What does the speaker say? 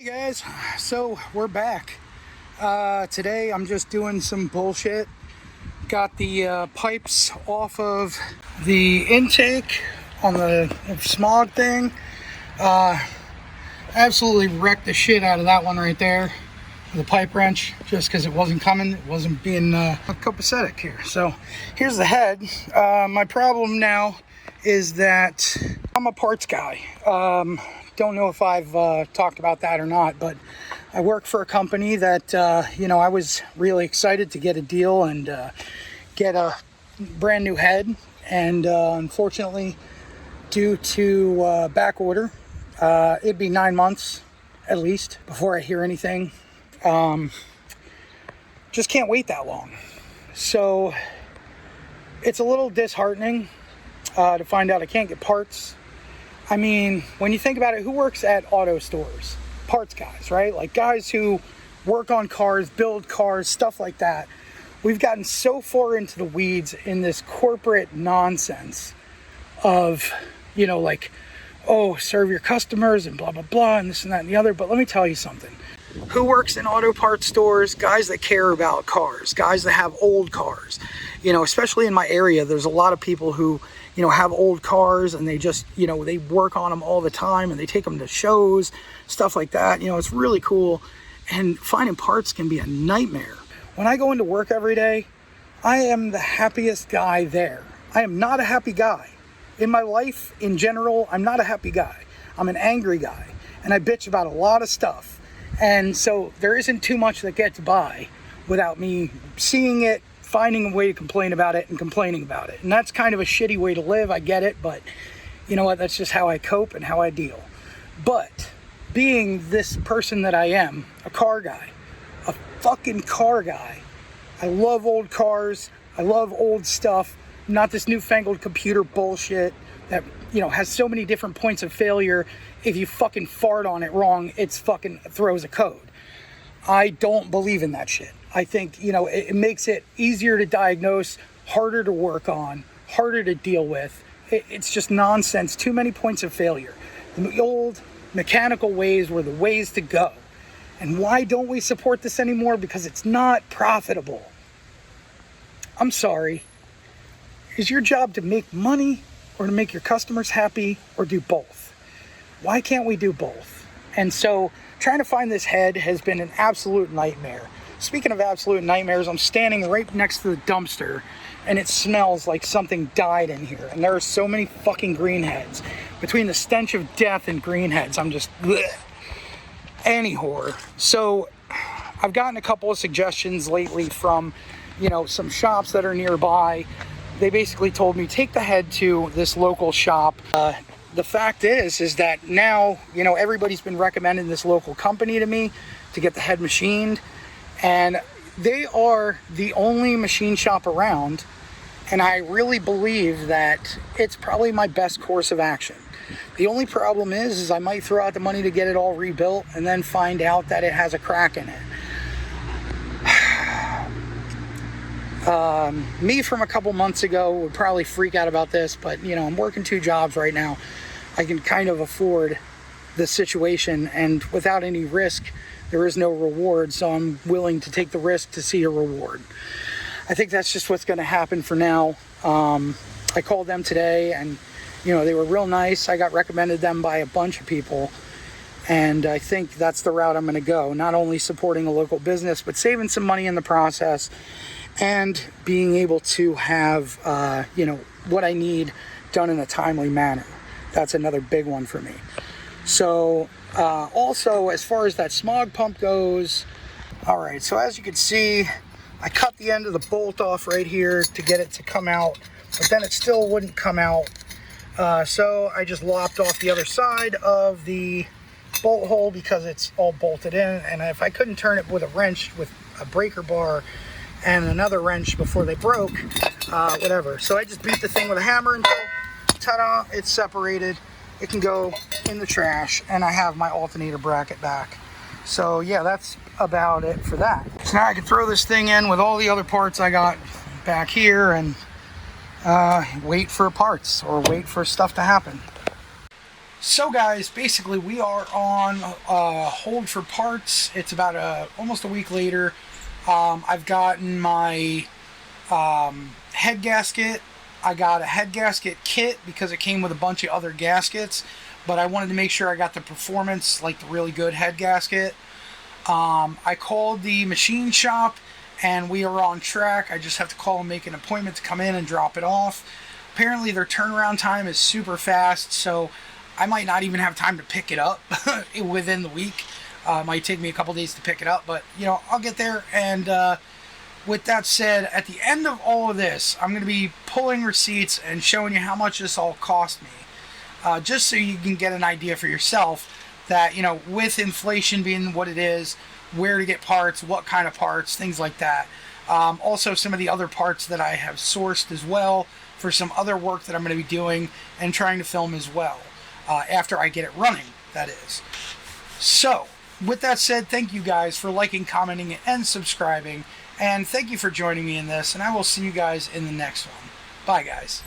Hey guys, so we're back. Today I'm just doing some bullshit. Got the pipes off of the intake on the smog thing. Absolutely wrecked the shit out of that one right there with a pipe wrench just because it wasn't coming. It wasn't being copacetic here. So here's the head. My problem now is that I'm a parts guy. Don't know if I've talked about that or not, but I work for a company that, I was really excited to get a deal and get a brand new head. And unfortunately, due to back order, it'd be 9 months at least before I hear anything. Just can't wait that long. So it's a little disheartening to find out I can't get parts. I mean, when you think about it, who works at auto stores? Parts guys, right? Like guys who work on cars, build cars, stuff like that. We've gotten so far into the weeds in this corporate nonsense of, serve your customers and blah, blah, blah, and this and that and the other. But let me tell you something. Who works in auto parts stores? Guys that care about cars, guys that have old cars. Especially in my area, there's a lot of people who have old cars and they just, they work on them all the time and they take them to shows, stuff like that. It's really cool. And finding parts can be a nightmare. When I go into work every day, I am the happiest guy there. I am not a happy guy. In my life, in general, I'm not a happy guy. I'm an angry guy. And I bitch about a lot of stuff. And so there isn't too much that gets by without me seeing it, finding a way to complain about it and complaining about it. And that's kind of a shitty way to live, I get it, but you know what, that's just how I cope and how I deal. But being this person that I am, a car guy, a fucking car guy, I love old cars, I love old stuff, not this newfangled computer bullshit that, has so many different points of failure. If you fucking fart on it wrong, it's fucking throws a code. I don't believe in that shit. I think, it makes it easier to diagnose, harder to work on, harder to deal with. It's just nonsense. Too many points of failure. The old mechanical ways were the ways to go. And why don't we support this anymore? Because it's not profitable. I'm sorry. Is your job to make money or to make your customers happy or do both? Why can't we do both? And so trying to find this head has been an absolute nightmare. Speaking of absolute nightmares, I'm standing right next to the dumpster and it smells like something died in here. And there are so many fucking greenheads. Between the stench of death and greenheads, I'm just bleh. Anyhow, so I've gotten a couple of suggestions lately from, some shops that are nearby. They basically told me, take the head to this local shop. The fact is that now, everybody's been recommending this local company to me to get the head machined. And they are the only machine shop around. And I really believe that it's probably my best course of action. The only problem is I might throw out the money to get it all rebuilt and then find out that it has a crack in it. Me from a couple months ago would probably freak out about this, but I'm working 2 jobs right now. I can kind of afford the situation, and without any risk, there is no reward, so I'm willing to take the risk to see a reward. I think that's just what's going to happen for now. I called them today, and they were real nice. I got recommended them by a bunch of people, and I think that's the route I'm going to go. Not only supporting a local business, but saving some money in the process, and being able to have, what I need done in a timely manner. That's another big one for me. So, also, as far as that smog pump goes, all right, so as you can see, I cut the end of the bolt off right here to get it to come out, but then it still wouldn't come out. So I just lopped off the other side of the bolt hole because it's all bolted in, and if I couldn't turn it with a wrench, with a breaker bar and another wrench before they broke, whatever. So I just beat the thing with a hammer until, ta-da, it's separated. It can go in the trash, and I have my alternator bracket back. So yeah, that's about it for that. So now I can throw this thing in with all the other parts I got back here and wait for parts or wait for stuff to happen. So guys, basically we are on hold for parts. It's about almost a week later. I've gotten my head gasket. I got a head gasket kit because it came with a bunch of other gaskets, but I wanted to make sure I got the performance, like the really good head gasket. I called the machine shop and we are on track. I just have to call and make an appointment to come in and drop it off. Apparently their turnaround time is super fast, so I might not even have time to pick it up within the week. It might take me a couple days to pick it up, but you know, I'll get there. And with that said, at the end of all of this, I'm going to be pulling receipts and showing you how much this all cost me, just so you can get an idea for yourself that, you know, with inflation being what it is, where to get parts, what kind of parts, things like that. Also some of the other parts that I have sourced as well for some other work that I'm going to be doing and trying to film as well. After I get it running, that is. So, with that said, thank you guys for liking, commenting, and subscribing. And thank you for joining me in this. And I will see you guys in the next one. Bye, guys.